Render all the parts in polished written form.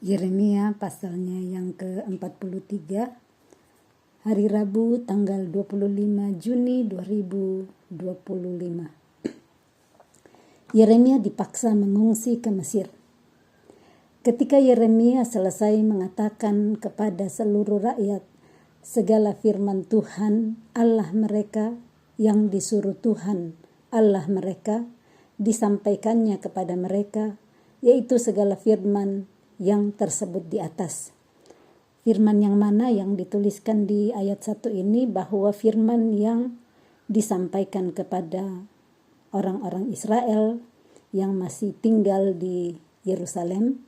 Yeremia pasalnya yang ke-43, hari Rabu tanggal 25 Juni 2025. Yeremia dipaksa mengungsi ke Mesir. Ketika Yeremia selesai mengatakan kepada seluruh rakyat segala firman Tuhan Allah mereka yang disuruh Tuhan Allah mereka disampaikannya kepada mereka, yaitu segala firman yang tersebut di atas. Firman yang mana yang dituliskan di ayat 1 ini, bahwa firman yang disampaikan kepada orang-orang Israel yang masih tinggal di Yerusalem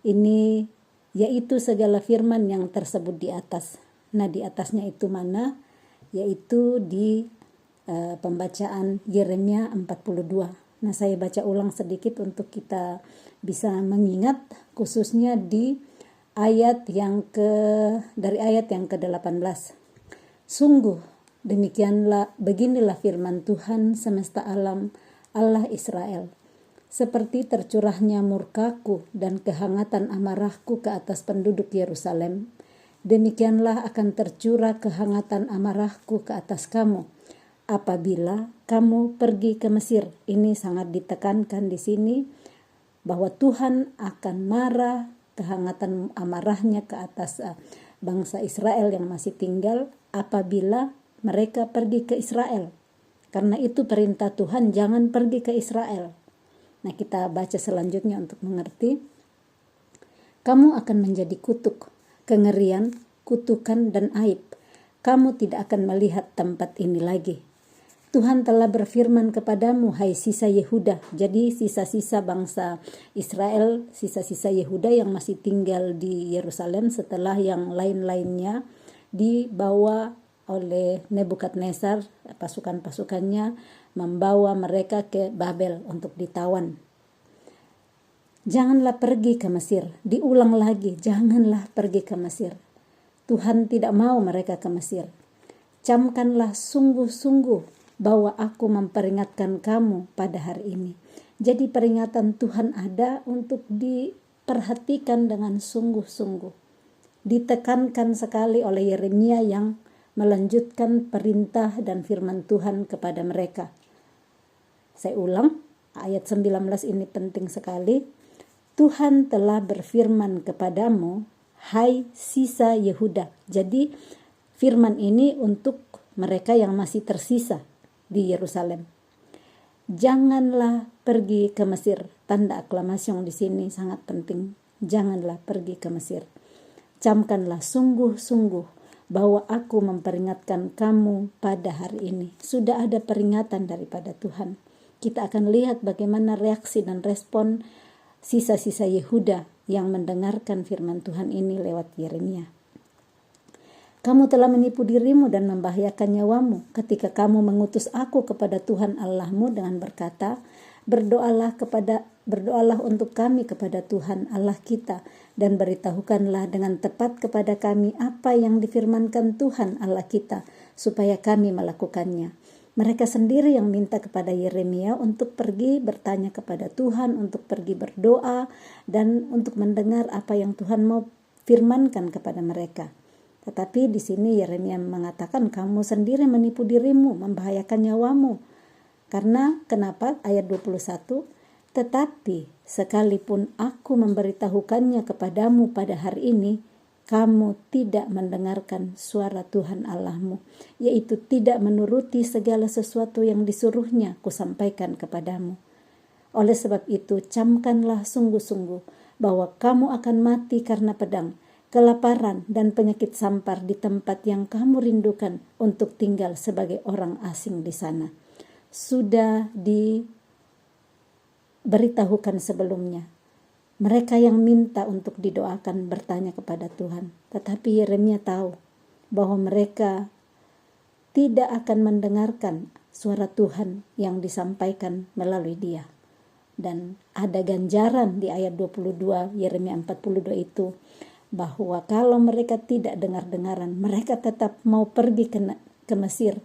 ini, yaitu segala firman yang tersebut di atas. Nah, di atasnya itu mana? Yaitu di pembacaan Yeremia 42. Nah, saya baca ulang sedikit untuk kita bisa mengingat, khususnya di ayat dari ayat yang ke-18. Sungguh beginilah firman Tuhan semesta alam, Allah Israel. Seperti tercurahnya murkaku dan kehangatan amarahku ke atas penduduk Yerusalem, demikianlah akan tercurah kehangatan amarahku ke atas kamu apabila kamu pergi ke Mesir. Ini sangat ditekankan di sini bahwa Tuhan akan marah, kehangatan amarahnya ke atas bangsa Israel yang masih tinggal apabila mereka pergi ke Israel. Karena itu perintah Tuhan, jangan pergi ke Israel. Nah, kita baca selanjutnya untuk mengerti. Kamu akan menjadi kutuk, kengerian, kutukan dan aib. Kamu tidak akan melihat tempat ini lagi. Tuhan telah berfirman kepadamu, hai sisa Yehuda. Jadi sisa-sisa bangsa Israel, sisa-sisa Yehuda yang masih tinggal di Yerusalem setelah yang lain-lainnya dibawa oleh Nebukadnezar, pasukan-pasukannya membawa mereka ke Babel untuk ditawan. Janganlah pergi ke Mesir. Diulang lagi, janganlah pergi ke Mesir. Tuhan tidak mau mereka ke Mesir. Camkanlah sungguh-sungguh bahwa aku memperingatkan kamu pada hari ini. Jadi peringatan Tuhan ada untuk diperhatikan dengan sungguh-sungguh. Ditekankan sekali oleh Yeremia yang melanjutkan perintah dan firman Tuhan kepada mereka. Saya ulang, ayat 19 ini penting sekali. Tuhan telah berfirman kepadamu, hai sisa Yehuda. Jadi firman ini untuk mereka yang masih tersisa di Yerusalem. Janganlah pergi ke Mesir. Tanda aklamasi yang di sini sangat penting. Janganlah pergi ke Mesir. Camkanlah sungguh-sungguh bahwa aku memperingatkan kamu pada hari ini. Sudah ada peringatan daripada Tuhan. Kita akan lihat bagaimana reaksi dan respon sisa-sisa Yehuda yang mendengarkan firman Tuhan ini lewat Yeremia. Kamu telah menipu dirimu dan membahayakan nyawamu ketika kamu mengutus aku kepada Tuhan Allahmu dengan berkata, berdoalah untuk kami kepada Tuhan Allah kita dan beritahukanlah dengan tepat kepada kami apa yang difirmankan Tuhan Allah kita supaya kami melakukannya. Mereka sendiri yang minta kepada Yeremia untuk pergi bertanya kepada Tuhan, untuk pergi berdoa dan untuk mendengar apa yang Tuhan mau firmankan kepada mereka. Tetapi di sini Yeremia mengatakan, kamu sendiri menipu dirimu, membahayakan nyawamu. Karena kenapa? Ayat 21, tetapi sekalipun aku memberitahukannya kepadamu pada hari ini, kamu tidak mendengarkan suara Tuhan Allahmu, yaitu tidak menuruti segala sesuatu yang disuruhnya kusampaikan kepadamu. Oleh sebab itu, camkanlah sungguh-sungguh bahwa kamu akan mati karena pedang, kelaparan dan penyakit sampar di tempat yang kamu rindukan untuk tinggal sebagai orang asing di sana. Sudah diberitahukan sebelumnya. Mereka yang minta untuk didoakan bertanya kepada Tuhan. Tetapi Yeremia tahu bahwa mereka tidak akan mendengarkan suara Tuhan yang disampaikan melalui dia. Dan ada ganjaran di ayat 22 Yeremia 42 itu, bahwa kalau mereka tidak dengar-dengaran, mereka tetap mau pergi ke Mesir.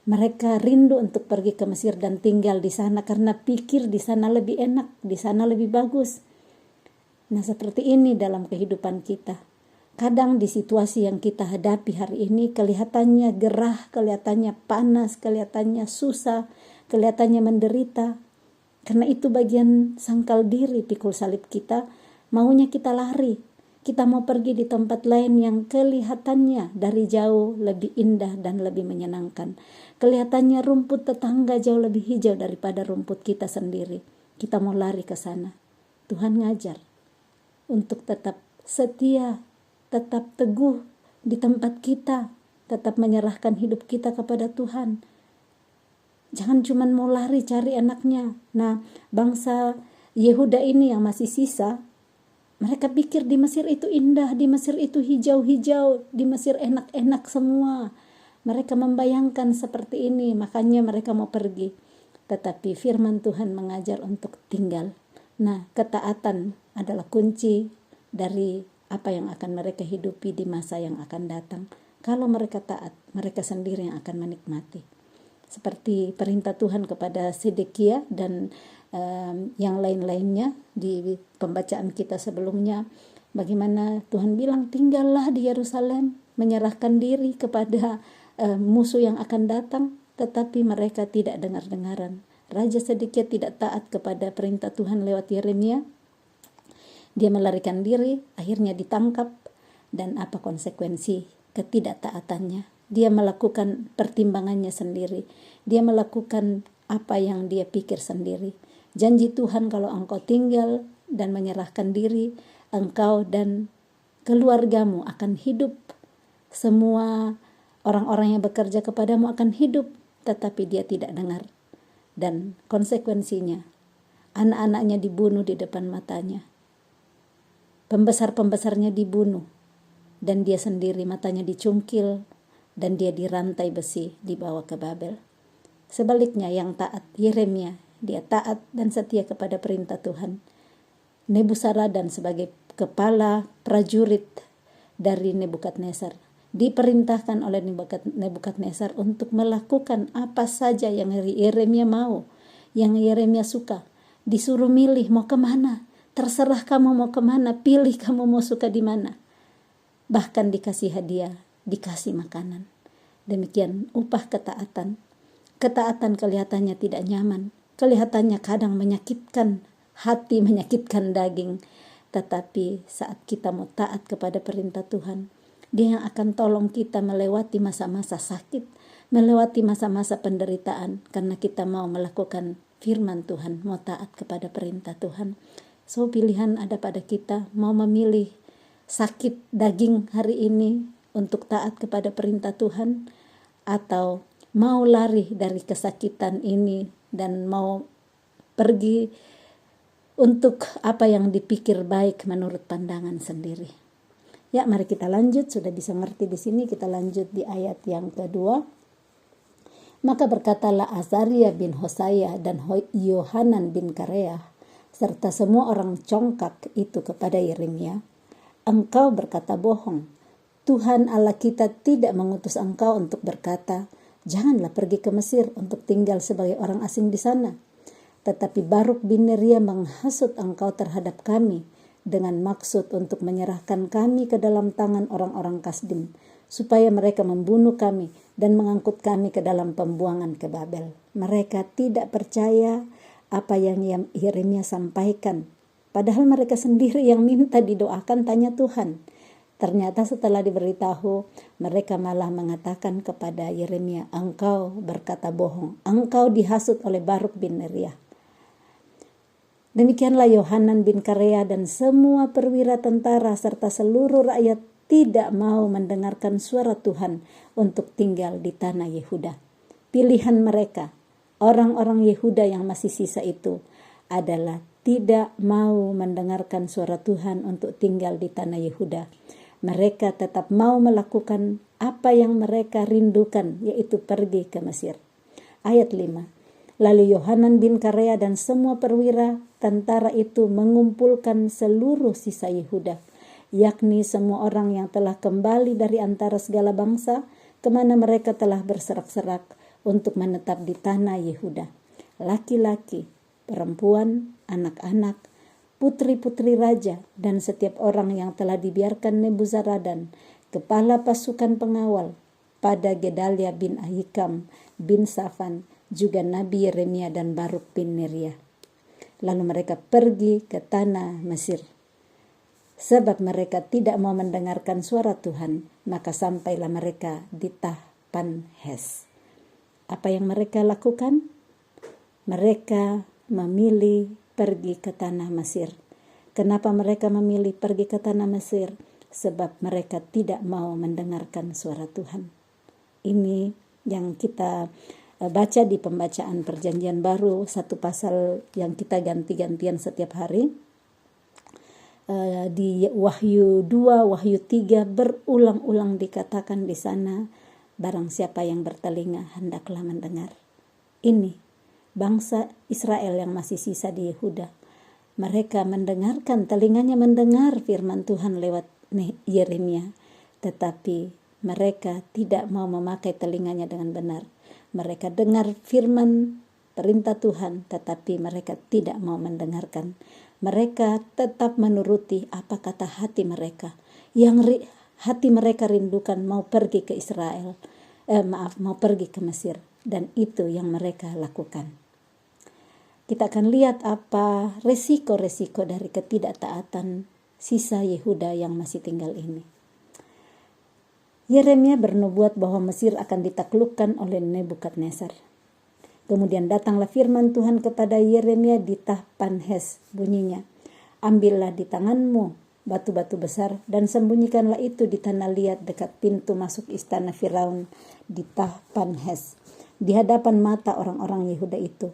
Mereka rindu untuk pergi ke Mesir dan tinggal di sana karena pikir di sana lebih enak, di sana lebih bagus. Nah, seperti ini dalam kehidupan kita. Kadang di situasi yang kita hadapi hari ini kelihatannya gerah, kelihatannya panas, kelihatannya susah, kelihatannya menderita. Karena itu bagian sangkal diri pikul salib kita, maunya kita lari. Kita mau pergi di tempat lain yang kelihatannya dari jauh lebih indah dan lebih menyenangkan. Kelihatannya rumput tetangga jauh lebih hijau daripada rumput kita sendiri. Kita mau lari ke sana. Tuhan ngajar untuk tetap setia, tetap teguh di tempat kita, tetap menyerahkan hidup kita kepada Tuhan. Jangan cuma mau lari cari enaknya. Nah, bangsa Yehuda ini yang masih sisa, mereka pikir di Mesir itu indah, di Mesir itu hijau-hijau, di Mesir enak-enak semua. Mereka membayangkan seperti ini, makanya mereka mau pergi. Tetapi firman Tuhan mengajar untuk tinggal. Nah, ketaatan adalah kunci dari apa yang akan mereka hidupi di masa yang akan datang. Kalau mereka taat, mereka sendiri yang akan menikmati. Seperti perintah Tuhan kepada Sedekia dan yang lain-lainnya di pembacaan kita sebelumnya, bagaimana Tuhan bilang tinggallah di Yerusalem, menyerahkan diri kepada musuh yang akan datang, tetapi mereka tidak dengar-dengaran. Raja Sedekia tidak taat kepada perintah Tuhan lewat Yeremia. Dia melarikan diri, akhirnya ditangkap, dan apa konsekuensi ketidaktaatannya? Dia melakukan pertimbangannya sendiri. Dia melakukan apa yang dia pikir sendiri. Janji Tuhan kalau engkau tinggal dan menyerahkan diri, engkau dan keluargamu akan hidup. Semua orang-orang yang bekerja kepadamu akan hidup, tetapi dia tidak dengar. Dan konsekuensinya, anak-anaknya dibunuh di depan matanya. Pembesar-pembesarnya dibunuh, dan dia sendiri matanya dicungkil, dan dia dirantai besi dibawa ke Babel. Sebaliknya yang taat Yeremia, dia taat dan setia kepada perintah Tuhan. Nebuzaradan sebagai kepala prajurit dari Nebukadnezar diperintahkan oleh Nebukadnezar untuk melakukan apa saja yang Yeremia mau, yang Yeremia suka. Disuruh milih mau kemana, terserah kamu mau kemana, pilih kamu mau suka di mana. Bahkan dikasih hadiah, dikasih makanan. Demikian upah ketaatan. Ketaatan kelihatannya tidak nyaman, kelihatannya kadang menyakitkan hati, menyakitkan daging. Tetapi saat kita mau taat kepada perintah Tuhan, Dia yang akan tolong kita melewati masa-masa sakit, melewati masa-masa penderitaan, karena kita mau melakukan firman Tuhan, mau taat kepada perintah Tuhan. So pilihan ada pada kita, mau memilih sakit daging hari ini untuk taat kepada perintah Tuhan, atau mau lari dari kesakitan ini dan mau pergi untuk apa yang dipikir baik menurut pandangan sendiri. Ya, mari kita lanjut. Sudah bisa ngerti di sini, kita lanjut di ayat yang kedua. Maka berkatalah Azaria bin Hosaya dan Yohanan bin Kareah serta semua orang congkak itu kepada Yeremia, engkau berkata bohong. Tuhan Allah kita tidak mengutus engkau untuk berkata, janganlah pergi ke Mesir untuk tinggal sebagai orang asing di sana. Tetapi Baruk bin Neria menghasut engkau terhadap kami dengan maksud untuk menyerahkan kami ke dalam tangan orang-orang Kasdim, supaya mereka membunuh kami dan mengangkut kami ke dalam pembuangan ke Babel. Mereka tidak percaya apa yang Yeremia sampaikan, padahal mereka sendiri yang minta didoakan tanya Tuhan. Ternyata setelah diberitahu, mereka malah mengatakan kepada Yeremia, engkau berkata bohong, engkau dihasut oleh Baruk bin Neria. Demikianlah Yohanan bin Kareah dan semua perwira tentara serta seluruh rakyat tidak mau mendengarkan suara Tuhan untuk tinggal di tanah Yehuda. Pilihan mereka, orang-orang Yehuda yang masih sisa itu, adalah tidak mau mendengarkan suara Tuhan untuk tinggal di tanah Yehuda. Mereka tetap mau melakukan apa yang mereka rindukan, yaitu pergi ke Mesir. Ayat 5. Lalu Yohanan bin Kareah dan semua perwira tentara itu mengumpulkan seluruh sisa Yehuda, yakni semua orang yang telah kembali dari antara segala bangsa, kemana mereka telah berserak-serak untuk menetap di tanah Yehuda. Laki-laki, perempuan, anak-anak, putri-putri raja, dan setiap orang yang telah dibiarkan Nebuzaradan, kepala pasukan pengawal, pada Gedalia bin Ahikam bin Safan, juga Nabi Yeremia dan Baruk bin Neria. Lalu mereka pergi ke tanah Mesir. Sebab mereka tidak mau mendengarkan suara Tuhan, maka sampailah mereka di Tahpanhes. Apa yang mereka lakukan? Mereka memilih pergi ke tanah Mesir. Kenapa mereka memilih pergi ke tanah Mesir? Sebab mereka tidak mau mendengarkan suara Tuhan. Ini yang kita baca di pembacaan Perjanjian Baru, satu pasal yang kita ganti-gantian setiap hari. Di Wahyu 2, Wahyu 3 berulang-ulang dikatakan di sana, barang siapa yang bertelinga hendaklah mendengar. Ini bangsa Israel yang masih sisa di Yehuda. Mereka mendengarkan, telinganya mendengar firman Tuhan lewat Yeremia, tetapi mereka tidak mau memakai telinganya dengan benar. Mereka dengar firman perintah Tuhan, tetapi mereka tidak mau mendengarkan. Mereka tetap menuruti apa kata hati mereka. Yang hati mereka rindukan mau pergi ke Israel. Mau pergi ke Mesir. Dan itu yang mereka lakukan. Kita akan lihat apa resiko-resiko dari ketidaktaatan sisa Yehuda yang masih tinggal ini. Yeremia bernubuat bahwa Mesir akan ditaklukkan oleh Nebukadnezar. Kemudian datanglah firman Tuhan kepada Yeremia di Tahpanhes, bunyinya, ambillah di tanganmu batu-batu besar dan sembunyikanlah itu di tanah liat dekat pintu masuk istana Firaun di Tahpanhes, di hadapan mata orang-orang Yehuda itu.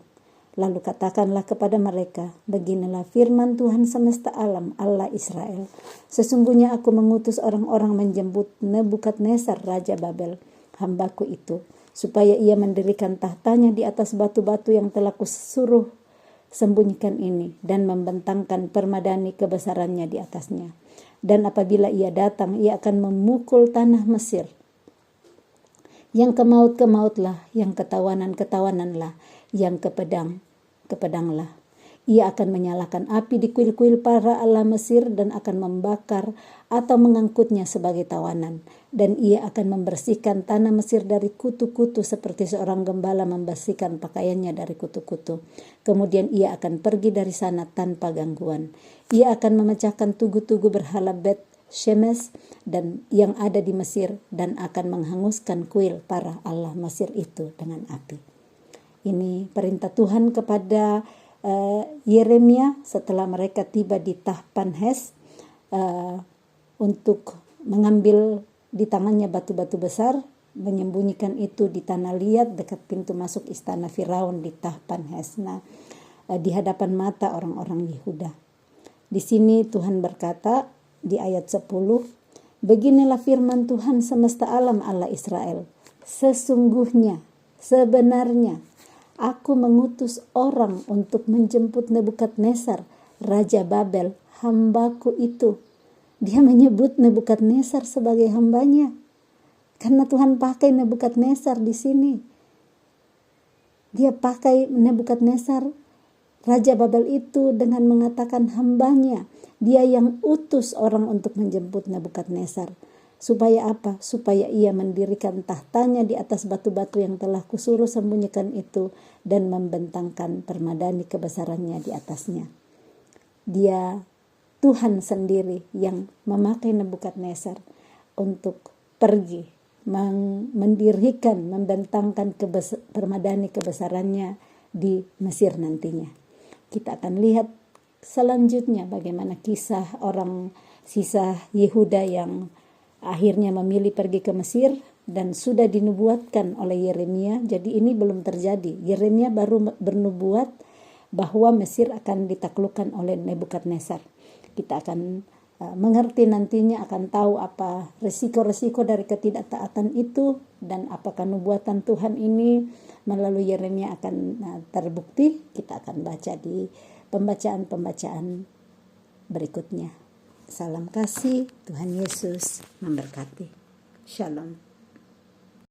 Lalu katakanlah kepada mereka, beginilah firman Tuhan semesta alam, Allah Israel. Sesungguhnya aku mengutus orang-orang menjemput Nebukadnezar Raja Babel, hambaku itu, supaya ia mendirikan tahtanya di atas batu-batu yang telah kusuruh sembunyikan ini, dan membentangkan permadani kebesarannya di atasnya. Dan apabila ia datang, ia akan memukul tanah Mesir. Yang kemaut-kemautlah, yang ketawanan-ketawananlah, yang kepedanglah. Ia akan menyalakan api di kuil-kuil para Allah Mesir dan akan membakar atau mengangkutnya sebagai tawanan. Dan ia akan membersihkan tanah Mesir dari kutu-kutu seperti seorang gembala membersihkan pakaiannya dari kutu-kutu. Kemudian ia akan pergi dari sana tanpa gangguan. Ia akan memecahkan tugu-tugu berhala Bet Shemesh dan yang ada di Mesir dan akan menghanguskan kuil para Allah Mesir itu dengan api. Ini perintah Tuhan kepada Yeremia setelah mereka tiba di Tahpanhes untuk mengambil di tangannya batu-batu besar, menyembunyikan itu di tanah liat dekat pintu masuk istana Firaun di Tahpanhes. Di hadapan mata orang-orang Yehuda. Di sini Tuhan berkata di ayat 10, beginilah firman Tuhan semesta alam Allah Israel. Sesungguhnya, sebenarnya, aku mengutus orang untuk menjemput Nebukadnezar, Raja Babel, hambaku itu. Dia menyebut Nebukadnezar sebagai hambanya. Karena Tuhan pakai Nebukadnezar di sini. Dia pakai Nebukadnezar, Raja Babel itu dengan mengatakan hambanya. Dia yang utus orang untuk menjemput Nebukadnezar. Supaya apa? Supaya ia mendirikan tahtanya di atas batu-batu yang telah kusuruh sembunyikan itu dan membentangkan permadani kebesarannya di atasnya. Dia Tuhan sendiri yang memakai Nebukadnezar untuk pergi mendirikan, membentangkan permadani kebesarannya di Mesir nantinya. Kita akan lihat selanjutnya bagaimana kisah orang sisa Yehuda yang akhirnya memilih pergi ke Mesir dan sudah dinubuatkan oleh Yeremia. Jadi ini belum terjadi. Yeremia baru bernubuat bahwa Mesir akan ditaklukkan oleh Nebukadnezar. Kita akan mengerti nantinya, akan tahu apa resiko-resiko dari ketidaktaatan itu dan apakah nubuatan Tuhan ini melalui Yeremia akan terbukti. Kita akan baca di pembacaan-pembacaan berikutnya. Salam kasih, Tuhan Yesus memberkati. Shalom.